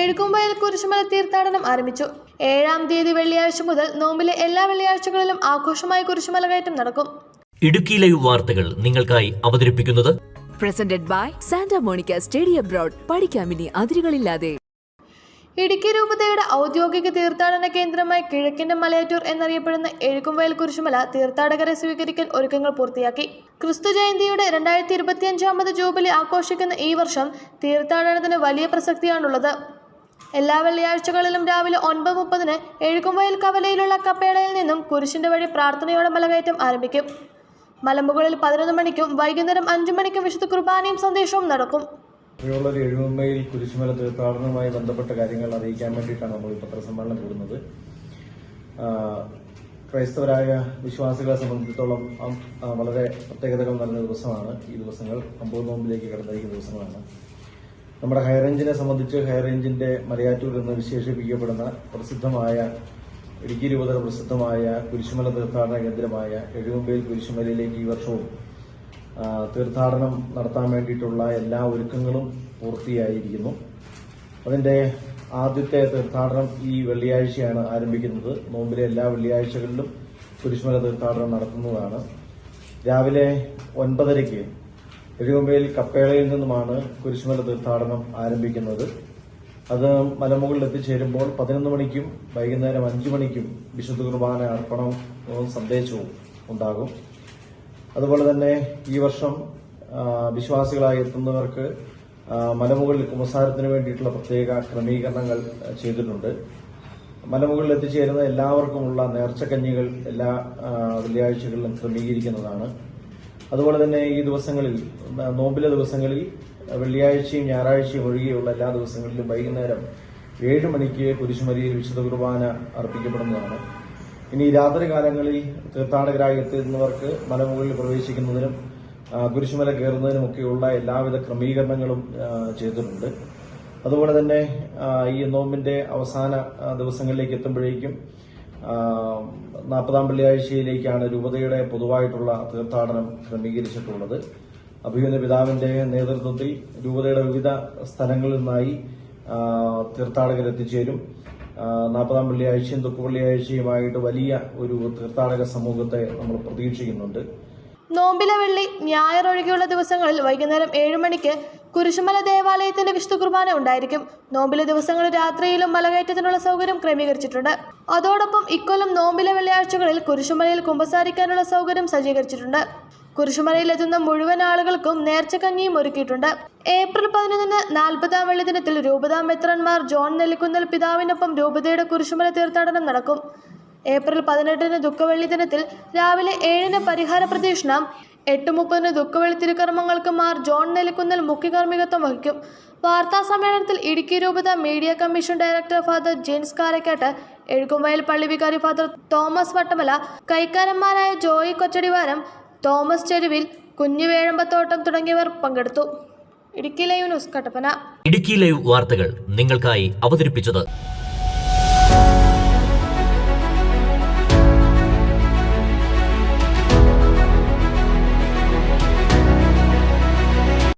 എഴുകുംവയൽ കുരിശുമല തീർത്ഥാടനം ആരംഭിച്ചു. 7-ാം തീയതി വെള്ളിയാഴ്ച മുതൽ നോമ്പിലെ എല്ലാ വെള്ളിയാഴ്ചകളിലും ആഘോഷമായി കുരിശുമല കയറ്റം നടക്കും. ഇടുക്കി ലൈവ് വാർത്തകൾ നിങ്ങൾക്കായി അവതരിപ്പിക്കുന്നത് presented by Santa Monica study abroad. പഠിക്കാമിനി അതിരുകളില്ലാതെ. ഇടുക്കി രൂപതയുടെ ഔദ്യോഗിക തീർത്ഥാടന കേന്ദ്രമായി കിഴക്കിന്റെ മലയാറ്റൂർ എന്നറിയപ്പെടുന്ന എഴുകുംവയൽ കുരിശുമല തീർത്ഥാടകരെ സ്വീകരിക്കാൻ ഒരുക്കങ്ങൾ പൂർത്തിയാക്കി. ക്രിസ്തു ജയന്തിയുടെ 2025ാമത് ജൂബിലി ആഘോഷിക്കുന്ന ഈ വർഷം തീർത്ഥാടനത്തിന് വലിയ പ്രസക്തിയാണുള്ളത്. എല്ലാ വെള്ളിയാഴ്ചകളിലും രാവിലെ 9:30 എഴുകുംവയൽ കവലയിലുള്ള കപ്പേളയിൽ നിന്നും കുരിശിന്റെ വഴി പ്രാർത്ഥനയോടെ മലകയറ്റം ആരംഭിക്കും. മലമുകളിൽ 11 മണിക്കും വൈകുന്നേരം 5 മണിക്കും വിശുദ്ധ കുർബാനയും സന്ദേശവും നടക്കും. പ്രിയമുള്ളൊരു എഴുകുംവയൽ കുരിശുമല തീർത്ഥാടനവുമായി ബന്ധപ്പെട്ട കാര്യങ്ങൾ അറിയിക്കാൻ വേണ്ടിയിട്ടാണ് നമ്മൾ ഈ പത്രസമ്മേളനം കൂടുന്നത്. ക്രൈസ്തവരായ വിശ്വാസികളെ സംബന്ധിച്ചിടത്തോളം വളരെ പ്രത്യേകതകൾ നിറഞ്ഞ ദിവസമാണ് ഈ ദിവസങ്ങൾ. 50 നോമ്പിലേക്ക് കടന്നിരിക്കുന്ന ദിവസങ്ങളാണ്. നമ്മുടെ ഹൈറേഞ്ചിനെ സംബന്ധിച്ച് ഹൈറേഞ്ചിന്റെ മലയാറ്റൂർ എന്ന് വിശേഷിപ്പിക്കപ്പെടുന്ന പ്രസിദ്ധമായ ഇടുക്കി രൂപതയുടെ പ്രസിദ്ധമായ കുരിശുമല തീർത്ഥാടന കേന്ദ്രമായ എഴുകുംവയൽ കുരിശുമലയിലേക്ക് ഈ വർഷവും തീർത്ഥാടനം നടത്താൻ വേണ്ടിയിട്ടുള്ള എല്ലാ ഒരുക്കങ്ങളും പൂർത്തിയായിരിക്കുന്നു. അതിന്റെ ആദ്യത്തെ തീർത്ഥാടനം ഈ വെള്ളിയാഴ്ചയാണ് ആരംഭിക്കുന്നത്. നോമ്പിലെ എല്ലാ വെള്ളിയാഴ്ചകളിലും കുരിശുമല തീർത്ഥാടനം നടത്തുന്നതാണ്. രാവിലെ 9:30 എഴുകുംവയൽ കപ്പേളയിൽ നിന്നുമാണ് കുരിശുമല തീർത്ഥാടനം ആരംഭിക്കുന്നത്. അത് മലമുകളിൽ എത്തിച്ചേരുമ്പോൾ 11 മണിക്കും വൈകുന്നേരം 5 മണിക്കും വിശുദ്ധ കുർബാന അർപ്പണവും സന്ദേശവും ഉണ്ടാകും. അതുപോലെ തന്നെ ഈ വർഷം വിശ്വാസികളായി എത്തുന്നവർക്ക് മലമുകളിൽ കുമ്പസാരത്തിന് വേണ്ടിയിട്ടുള്ള പ്രത്യേക ക്രമീകരണങ്ങൾ ചെയ്തിട്ടുണ്ട്. മലമുകളിൽ എത്തിച്ചേരുന്ന എല്ലാവർക്കുമുള്ള നേർച്ചക്കഞ്ഞികൾ എല്ലാ വെള്ളിയാഴ്ചകളിലും ക്രമീകരിക്കുന്നതാണ്. അതുപോലെ തന്നെ ഈ ദിവസങ്ങളിൽ നോമ്പിലെ ദിവസങ്ങളിൽ വെള്ളിയാഴ്ചയും ഞായറാഴ്ചയും ഒഴികെയുള്ള എല്ലാ ദിവസങ്ങളിലും വൈകുന്നേരം 7 മണിക്ക് കുരിശുമലയിൽ വിശുദ്ധ കുർബാന അർപ്പിക്കപ്പെടുന്നതാണ്. ഇനി രാത്രി കാലങ്ങളിൽ തീർത്ഥാടകരായി എത്തുന്നവർക്ക് മലമുകളിൽ പ്രവേശിക്കുന്നതിനും കുരിശുമല കയറുന്നതിനുമൊക്കെയുള്ള എല്ലാവിധ ക്രമീകരണങ്ങളും ചെയ്തിട്ടുണ്ട്. അതുപോലെ തന്നെ ഈ നോമ്പിന്റെ അവസാന ദിവസങ്ങളിലേക്ക് എത്തുമ്പോഴേക്കും 40ാം വെള്ളിയാഴ്ചയിലേക്കാണ് രൂപതയുടെ പൊതുവായിട്ടുള്ള തീർത്ഥാടനം ക്രമീകരിച്ചിട്ടുള്ളത്. അഭിമന്യ പിതാവിന്റെ നേതൃത്വത്തിൽ രൂപതയുടെ വിവിധ സ്ഥലങ്ങളിൽ നിന്നായി തീർത്ഥാടകർ എത്തിച്ചേരും. 40ാം വെള്ളിയാഴ്ചയും ദുഃഖവെള്ളിയാഴ്ചയുമായിട്ട് വലിയ ഒരു തീർത്ഥാടക സമൂഹത്തെ നമ്മൾ പ്രതീക്ഷിക്കുന്നുണ്ട്. നോമ്പിലെ വെള്ളി ഞായർ ഒഴികെയുള്ള ദിവസങ്ങളിൽ വൈകുന്നേരം 7 മണിക്ക് കുരിശുമല ദേവാലയത്തിന്റെ വിശുദ്ധ കുർബാന ഉണ്ടായിരിക്കും. നോമ്പിലെ ദിവസങ്ങളിൽ രാത്രിയിലും മലകയറ്റത്തിനുള്ള സൗകര്യം ക്രമീകരിച്ചിട്ടുണ്ട്. അതോടൊപ്പം ഇക്കൊല്ലം നോമ്പിലെ വെള്ളിയാഴ്ചകളിൽ കുരിശുമലയിൽ കുമ്പസാരിക്കാനുള്ള സൗകര്യം സജ്ജീകരിച്ചിട്ടുണ്ട്. കുരിശുമലയിലെത്തുന്ന മുഴുവൻ ആളുകൾക്കും നേർച്ചക്കഞ്ഞിയും ഒരുക്കിയിട്ടുണ്ട്. ഏപ്രിൽ 11 40ാം വെള്ളി ദിനത്തിൽ രൂപതാ മെത്രാൻമാർ ജോൺ നെല്ലിക്കുന്നൽ പിതാവിനൊപ്പം രൂപതയുടെ കുരിശുമല തീർത്ഥാടനം നടക്കും. ഏപ്രിൽ 18 ദുഃഖവെള്ളി ദിനത്തിൽ രാവിലെ 7 പരിഹാര പ്രദക്ഷിണം, 8:30 ദുഃഖവെള്ളി തിരുക്കർമ്മങ്ങൾക്ക് മാർ ജോൺ നെല്ലിക്കുന്നൽ മുഖ്യകാർമ്മികത്വം വഹിക്കും. വാർത്താ സമ്മേളനത്തിൽ ഇടുക്കി രൂപത media commission director father James Karakkattu, Ezhukumvayal പള്ളി വികാരി ഫാദർ തോമസ് വട്ടമല, കൈക്കാരന്മാരായ ജോയി കൊച്ചടിവാരം, തോമസ് ചെരുവിൽ, കുഞ്ഞു വേഴമ്പത്തോട്ടം തുടങ്ങിയവർ പങ്കെടുത്തു. Idukki live news Kattappana. Idukki live വാർത്തകൾ നിങ്ങൾക്കായി അവതരിപ്പിച്ചത്